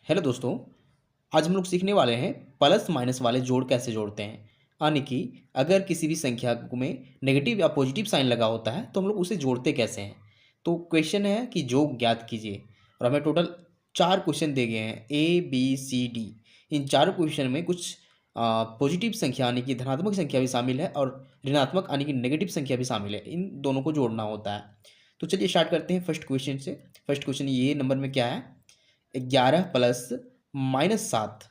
Hello दोस्तों। आज हम लोग सीखने वाले हैं प्लस माइनस वाले जोड़ कैसे जोड़ते हैं। यानी कि अगर किसी भी संख्या में नेगेटिव या पॉजिटिव साइन लगा होता है तो हम लोग उसे जोड़ते कैसे हैं। तो क्वेश्चन है कि योग ज्ञात कीजिए और हमें टोटल 4 क्वेश्चन दिए गए हैं A B C D। इन चारों क्वेश्चन में कुछ पॉजिटिव संख्या यानी कि धनात्मक संख्या भी शामिल है और ऋणात्मक यानी कि नेगेटिव संख्या भी शामिल है। इन दोनों को जोड़ना होता है। तो चलिए स्टार्ट करते हैं फर्स्ट क्वेश्चन से। फर्स्ट क्वेश्चन ये नंबर में क्या है, 11 प्लस -7।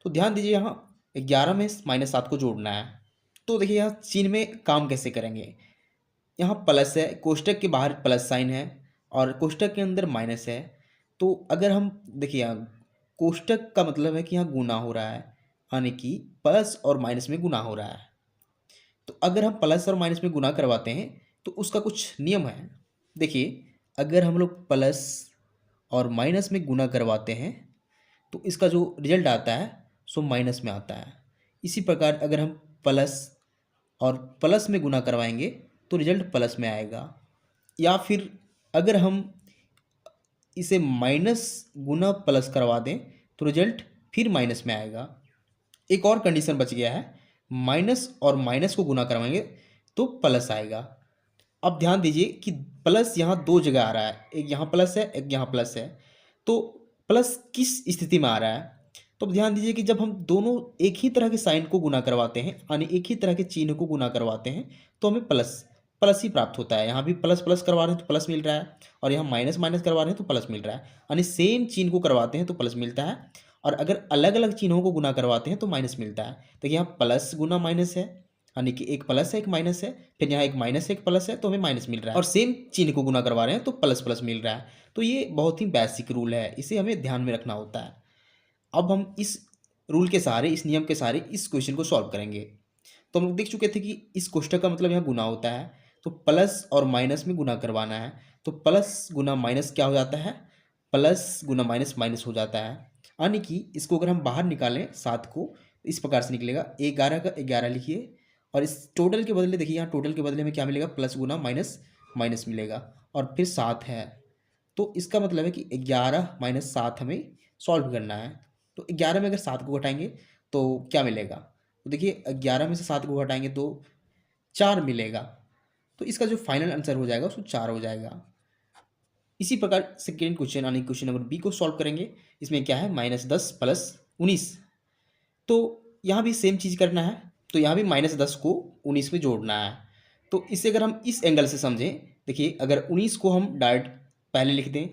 तो ध्यान दीजिए यहाँ 11 में -7 को जोड़ना है। तो देखिए यहाँ चिन्ह में काम कैसे करेंगे। यहाँ प्लस है, कोष्टक के बाहर प्लस साइन है और कोष्टक के अंदर माइनस है। तो अगर हम देखिए यहाँ कोष्टक का मतलब है कि यहाँ गुना हो रहा है, यानी कि प्लस और माइनस में गुना हो रहा है। तो अगर हम प्लस और माइनस में गुना करवाते हैं तो उसका कुछ नियम है। देखिए अगर हम लोग प्लस और माइनस में गुना करवाते हैं तो इसका जो रिजल्ट आता है सो माइनस में आता है। इसी प्रकार अगर हम प्लस और प्लस में गुना करवाएंगे तो रिजल्ट प्लस में आएगा। या फिर अगर हम इसे माइनस गुना प्लस करवा दें तो रिजल्ट फिर माइनस में आएगा। एक और कंडीशन बच गया है, माइनस और माइनस को गुना करवाएंगे तो प्लस आएगा। अब ध्यान दीजिए कि प्लस यहाँ दो जगह आ रहा है, एक यहाँ प्लस है एक यहाँ प्लस है। तो प्लस किस स्थिति में आ रहा है, तो अब ध्यान दीजिए कि जब हम दोनों एक ही तरह के साइन को गुना करवाते हैं यानी एक ही तरह के चिन्ह को गुना करवाते हैं तो हमें प्लस प्लस ही प्राप्त होता है। यहाँ भी प्लस प्लस करवा रहे हैं तो प्लस मिल रहा है और यहाँ माइनस माइनस करवा रहे हैं तो प्लस मिल रहा है। यानी सेम चिन्ह को करवाते हैं तो प्लस मिलता है और अगर अलग अलग चिन्हों को गुना करवाते हैं तो माइनस मिलता है। तो यहाँ प्लस गुना माइनस है, यानी कि एक प्लस है एक माइनस है, फिर यहाँ एक माइनस है एक प्लस है तो हमें माइनस मिल रहा है और सेम चिन्ह को गुना करवा रहे हैं तो प्लस प्लस मिल रहा है। तो ये बहुत ही बेसिक रूल है, इसे हमें ध्यान में रखना होता है। अब हम इस रूल के सहारे, इस नियम के सहारे इस क्वेश्चन को सॉल्व करेंगे। तो हम लोग देख चुके थे कि इस कोष्टक का मतलब यहाँ गुना होता है, तो प्लस और माइनस में गुना करवाना है। तो प्लस गुना माइनस क्या हो जाता है, प्लस गुना माइनस माइनस हो जाता है। यानी कि इसको अगर हम बाहर निकालें 7 को इस प्रकार से निकलेगा, 11 का 11 लिखिए और इस टोटल के बदले देखिए यहाँ टोटल के बदले में क्या मिलेगा, प्लस गुना माइनस माइनस मिलेगा और फिर 7 है। तो इसका मतलब है कि 11 - 7 हमें सॉल्व करना है। तो 11 में अगर 7 को घटाएंगे तो क्या मिलेगा, तो देखिए 11 में से 7 को घटाएंगे तो 4 मिलेगा। तो इसका जो फाइनल आंसर हो जाएगा उसको 4 हो जाएगा। इसी प्रकार सेकेंड क्वेश्चन यानी क्वेश्चन नंबर बी को सॉल्व करेंगे। इसमें क्या है, -10 + 19। तो यहाँ भी सेम चीज़ करना है, तो यहाँ भी -10 को 19 में जोड़ना है। तो इसे अगर हम इस एंगल से समझें, देखिए अगर 19 को हम डायरेक्ट पहले लिख दें,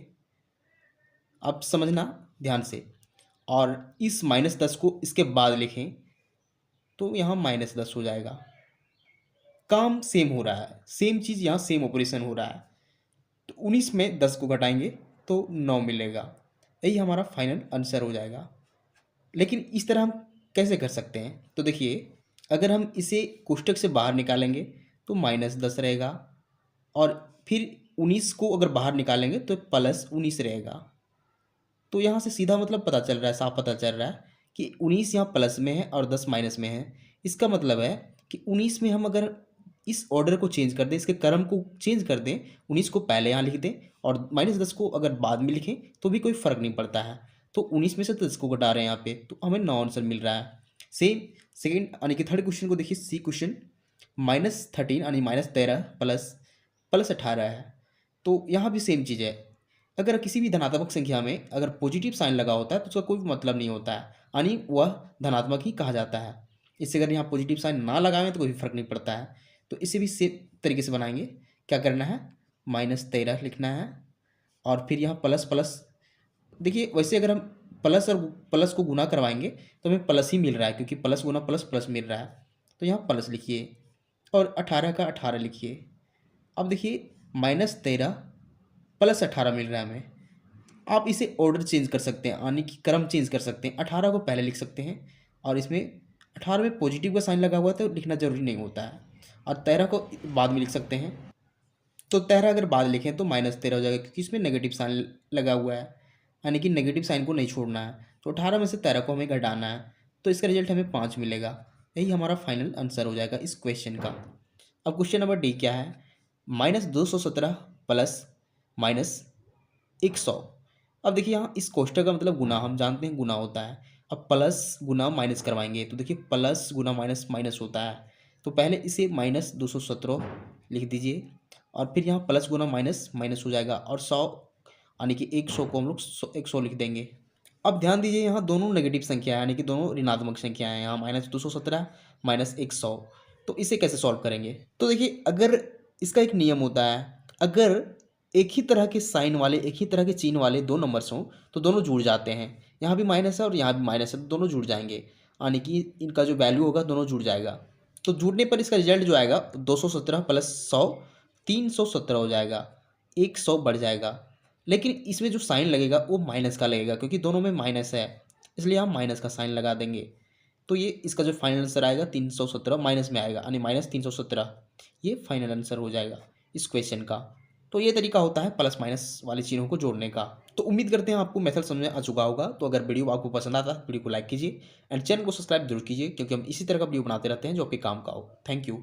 आप समझना ध्यान से, और इस -10 को इसके बाद लिखें तो यहाँ -10 हो जाएगा। काम सेम हो रहा है, सेम चीज़ यहाँ सेम ऑपरेशन हो रहा है। तो 19 में 10 को घटाएंगे तो 9 मिलेगा। यही हमारा फाइनल आंसर हो जाएगा। लेकिन इस तरह हम कैसे कर सकते हैं, तो देखिए अगर हम इसे कोष्टक से बाहर निकालेंगे तो -10 रहेगा और फिर 19 को अगर बाहर निकालेंगे तो +19 रहेगा। तो यहाँ से सीधा मतलब पता चल रहा है, साफ पता चल रहा है कि 19 यहाँ प्लस में है और 10 माइनस में है। इसका मतलब है कि 19 में हम अगर इस ऑर्डर को चेंज कर दें, इसके क्रम को चेंज कर दें, 19 को पहले यहाँ लिख दें और -10 को अगर बाद में लिखें तो भी कोई फ़र्क नहीं पड़ता है। तो 19 में से 10 को घटा रहे हैं यहाँ पे तो हमें 9 आंसर मिल रहा है। सेम सेकेंड यानी कि थर्ड क्वेश्चन को देखिए, सी क्वेश्चन, -13 यानी -13 प्लस 18 है। तो यहाँ भी सेम चीज़ है। अगर किसी भी धनात्मक संख्या में अगर पॉजिटिव साइन लगा होता है तो उसका कोई मतलब नहीं होता है, यानी वह धनात्मक ही कहा जाता है। इससे अगर यहाँ पॉजिटिव साइन ना लगाएं तो कोई फर्क नहीं पड़ता है। तो इसे भी सेम तरीके से बनाएंगे। क्या करना है, -13 लिखना है और फिर यहाँ प्लस प्लस। देखिए वैसे अगर हम प्लस और प्लस को गुना करवाएंगे तो हमें प्लस ही मिल रहा है, क्योंकि प्लस गुना प्लस प्लस मिल रहा है। तो यहाँ प्लस लिखिए और 18 का 18 लिखिए। अब देखिए -13 + 18 मिल रहा है हमें। आप इसे ऑर्डर चेंज कर सकते हैं, यानी कि क्रम चेंज कर सकते हैं। 18 को पहले लिख सकते हैं और इसमें 18 में पॉजिटिव का साइन लगा हुआ है तो लिखना जरूरी नहीं होता है, और 13 को बाद में लिख सकते हैं। तो 13 अगर बाद लिखें तो -13 हो जाएगा, क्योंकि इसमें नेगेटिव साइन लगा हुआ है, यानी कि नेगेटिव साइन को नहीं छोड़ना है। तो 18 में से 13 को हमें घटाना है, तो इसका रिजल्ट हमें 5 मिलेगा। यही हमारा फाइनल आंसर हो जाएगा इस क्वेश्चन का। अब क्वेश्चन नंबर डी क्या है, -217 + -100 अब देखिए यहाँ इस कोष्ठक का मतलब गुना, हम जानते हैं गुना होता है। अब प्लस गुना माइनस करवाएंगे तो देखिए प्लस गुना माइनस माइनस होता है। तो पहले इसे माइनस 217 लिख दीजिए और फिर यहाँ प्लस गुना माइनस माइनस हो जाएगा और 100 यानी कि 100 को हम लोग 100 लिख देंगे। अब ध्यान दीजिए यहाँ दोनों नेगेटिव संख्या है यानी कि दोनों ऋणात्मक संख्या है, यहाँ -217 -100। तो इसे कैसे सॉल्व करेंगे? तो देखिए अगर इसका एक नियम होता है, अगर एक ही तरह के साइन वाले, एक ही तरह के चिन्ह वाले दो नंबर्स हों तो दोनों जुड़ जाते हैं। यहाँ भी माइनस है और यहाँ भी माइनस है तो दोनों जुड़ जाएंगे, यानी कि इनका जो वैल्यू होगा दोनों जुड़ जाएगा। तो जुड़ने पर इसका रिजल्ट जो आएगा 217 प्लस 100 317 हो जाएगा, 100 बढ़ जाएगा। लेकिन इसमें जो साइन लगेगा वो माइनस का लगेगा क्योंकि दोनों में माइनस है, इसलिए हम माइनस का साइन लगा देंगे। तो ये इसका जो फाइनल आंसर आएगा 317 माइनस में आएगा यानी -317, ये फाइनल आंसर हो जाएगा इस क्वेश्चन का। तो ये तरीका होता है प्लस माइनस वाले चिन्हों को जोड़ने का। तो उम्मीद करते हैं आपको मेथड समझ में आ चुका होगा। तो अगर वीडियो आपको पसंद आता है वीडियो को लाइक कीजिए एंड चैनल को सब्सक्राइब जरूर कीजिए क्योंकि हम इसी तरह का वीडियो बनाते रहते हैं जो आपके काम का हो। Thank you.